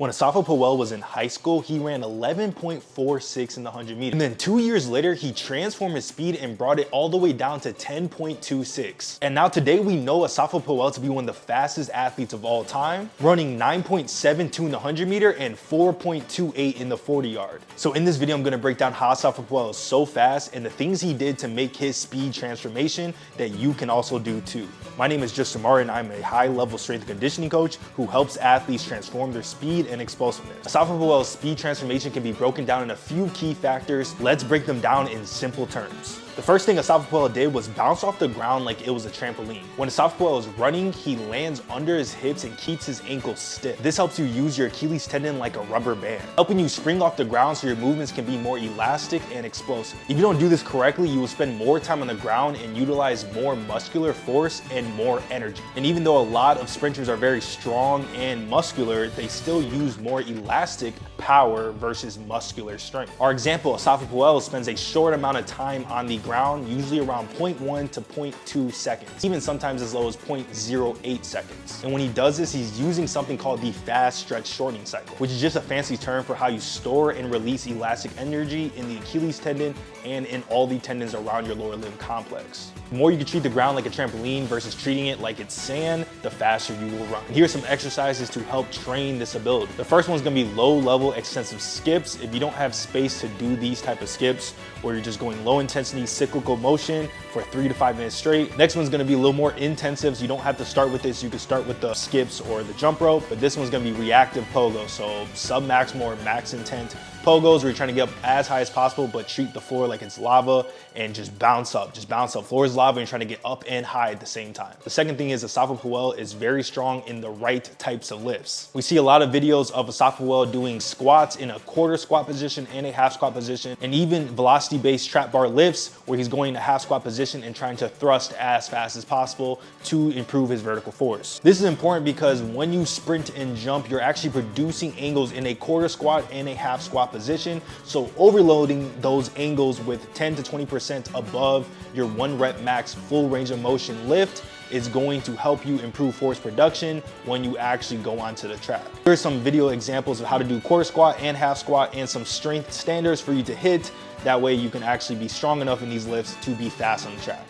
When Asafa Powell was in high school, he ran 11.46 in the 100 meters. And then 2 years later, he transformed his speed and brought it all the way down to 10.26. And now today we know Asafa Powell to be one of the fastest athletes of all time, running 9.72 in the 100 meter and 4.28 in the 40 yard. So in this video, I'm gonna break down how Asafa Powell is so fast and the things he did to make his speed transformation that you can also do too. My name is Justin Martin. I'm a high-level strength and conditioning coach who helps athletes transform their speed and explosiveness. Asafa Powell's speed transformation can be broken down in a few key factors. Let's break them down in simple terms. The first thing Asafa Powell did was bounce off the ground like it was a trampoline. When Asafa Powell is running, he lands under his hips and keeps his ankles stiff. This helps you use your Achilles tendon like a rubber band, helping you spring off the ground so your movements can be more elastic and explosive. If you don't do this correctly, you will spend more time on the ground and utilize more muscular force and more energy. And even though a lot of sprinters are very strong and muscular, they still use more elastic power versus muscular strength. Our example, Asafa Powell spends a short amount of time on the ground, usually around 0.1 to 0.2 seconds, even sometimes as low as 0.08 seconds. And when he does this, he's using something called the fast stretch shortening cycle, which is just a fancy term for how you store and release elastic energy in the Achilles tendon and in all the tendons around your lower limb complex. The more you can treat the ground like a trampoline versus treating it like it's sand, the faster you will run. And here are some exercises to help train this ability. The first one's gonna be low-level extensive skips. If you don't have space to do these type of skips, or you're just going low intensity cyclical motion for 3 to 5 minutes straight. Next one's gonna be a little more intensive, so you don't have to start with this. You can start with the skips or the jump rope, but this one's gonna be reactive pogo, so sub-maximal or max intent pogos where you're trying to get up as high as possible, but treat the floor like it's lava and just bounce up. Just bounce up. Floor is lava and you're trying to get up and high at the same time. The second thing is Asafa Powell is very strong in the right types of lifts. We see a lot of videos of Asafa Powell doing squats in a quarter squat position and a half squat position, and even velocity-based trap bar lifts where he's going to half squat position and trying to thrust as fast as possible to improve his vertical force. This is important because when you sprint and jump, you're actually producing angles in a quarter squat and a half squat position, so overloading those angles with 10 to 20% above your 1 rep max full range of motion lift is going to help you improve force production when you actually go onto the track. Here are some video examples of how to do quarter squat and half squat and some strength standards for you to hit. That way you can actually be strong enough in these lifts to be fast on the track.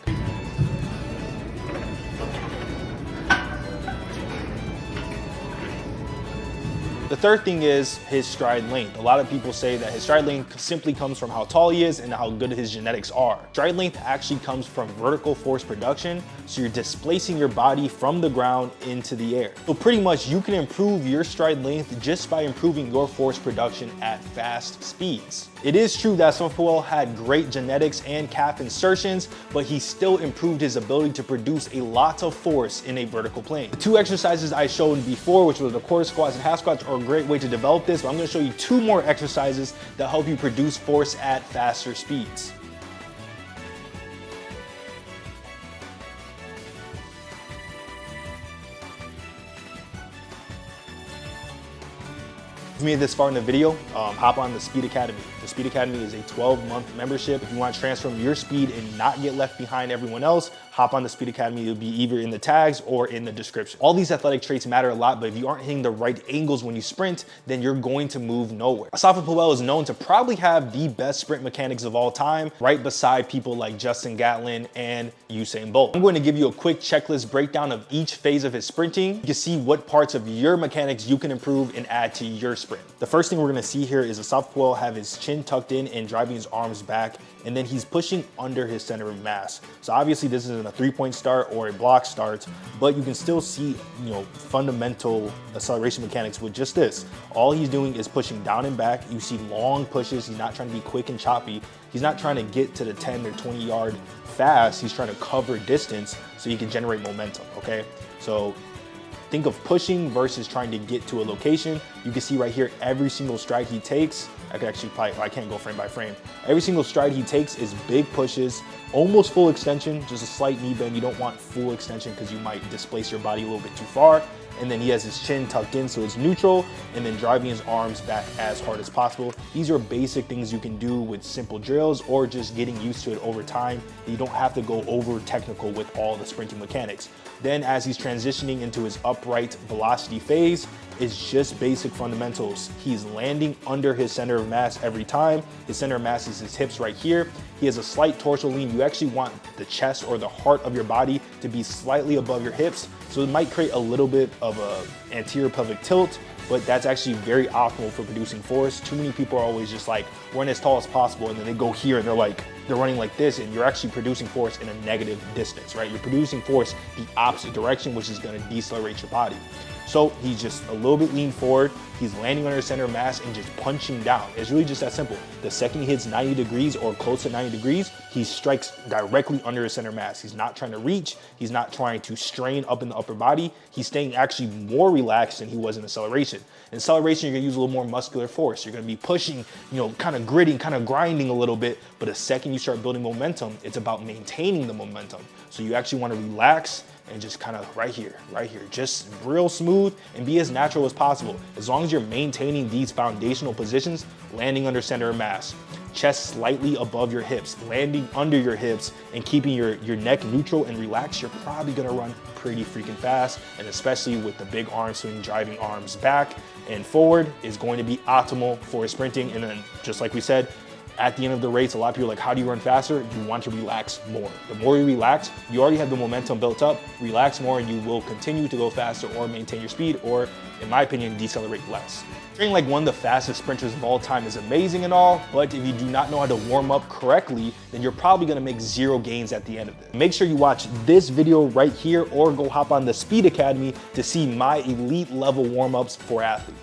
The third thing is his stride length. A lot of people say that his stride length simply comes from how tall he is and how good his genetics are. Stride length actually comes from vertical force production, so you're displacing your body from the ground into the air. So pretty much you can improve your stride length just by improving your force production at fast speeds. It is true that Asafa Powell had great genetics and calf insertions, but he still improved his ability to produce a lot of force in a vertical plane. The two exercises I showed before, which was the quarter squats and half squats, are a great way to develop this, but I'm gonna show you 2 more exercises that help you produce force at faster speeds. If you made it this far in the video, hop on the Speed Academy. The Speed Academy is a 12-month membership. If you want to transform your speed and not get left behind everyone else, hop on the Speed Academy. It'll be either in the tags or in the description. All these athletic traits matter a lot, but if you aren't hitting the right angles when you sprint, then you're going to move nowhere. Asafa Powell is known to probably have the best sprint mechanics of all time, right beside people like Justin Gatlin and Usain Bolt. I'm going to give you a quick checklist breakdown of each phase of his sprinting. You can see what parts of your mechanics you can improve and add to your sprint. The first thing we're gonna see here is Asafa Powell have his chin tucked in and driving his arms back, and then he's pushing under his center of mass. So obviously this isn't a 3-point start or a block start, but you can still see, fundamental acceleration mechanics with just this. All he's doing is pushing down and back. You see long pushes. He's not trying to be quick and choppy. He's not trying to get to the 10 or 20 yard fast. He's trying to cover distance so he can generate momentum, okay? So think of pushing versus trying to get to a location. You can see right here, every single stride he takes, I can't go frame by frame. Every single stride he takes is big pushes, almost full extension, just a slight knee bend. You don't want full extension because you might displace your body a little bit too far. And then he has his chin tucked in so it's neutral, and then driving his arms back as hard as possible. These are basic things you can do with simple drills or just getting used to it over time. You don't have to go over technical with all the sprinting mechanics. Then as he's transitioning into his upright velocity phase, it's just basic fundamentals. He's landing under his center of mass every time. His center of mass is his hips right here. He has a slight dorsal lean. You actually want the chest or the heart of your body to be slightly above your hips. So it might create a little bit of a anterior pelvic tilt, but that's actually very optimal for producing force. Too many people are always just like, run as tall as possible, and then they go here and they're running like this, and you're actually producing force in a negative distance, right? You're producing force the opposite direction, which is gonna decelerate your body. So he's just a little bit lean forward. He's landing under center of mass and just punching down. It's really just that simple. The second he hits 90 degrees or close to 90 degrees, he strikes directly under his center of mass. He's not trying to reach. He's not trying to strain up in the upper body. He's staying actually more relaxed than he was in acceleration. In acceleration, you're gonna use a little more muscular force. You're gonna be pushing, kind of gritting, kind of grinding a little bit. But the second you start building momentum, it's about maintaining the momentum. So you actually wanna relax and just kind of right here, just real smooth and be as natural as possible. As long as you're maintaining these foundational positions, landing under center of mass, chest slightly above your hips, landing under your hips, and keeping your neck neutral and relaxed, you're probably gonna run pretty freaking fast. And especially with the big arm swing, driving arms back and forward is going to be optimal for sprinting. And then just like we said, at the end of the race, a lot of people are like, how do you run faster? You want to relax more. The more you relax, you already have the momentum built up, relax more and you will continue to go faster or maintain your speed, or in my opinion, decelerate less. Training like one of the fastest sprinters of all time is amazing and all, but if you do not know how to warm up correctly, then you're probably gonna make zero gains at the end of it. Make sure you watch this video right here or go hop on the Speed Academy to see my elite level warm-ups for athletes.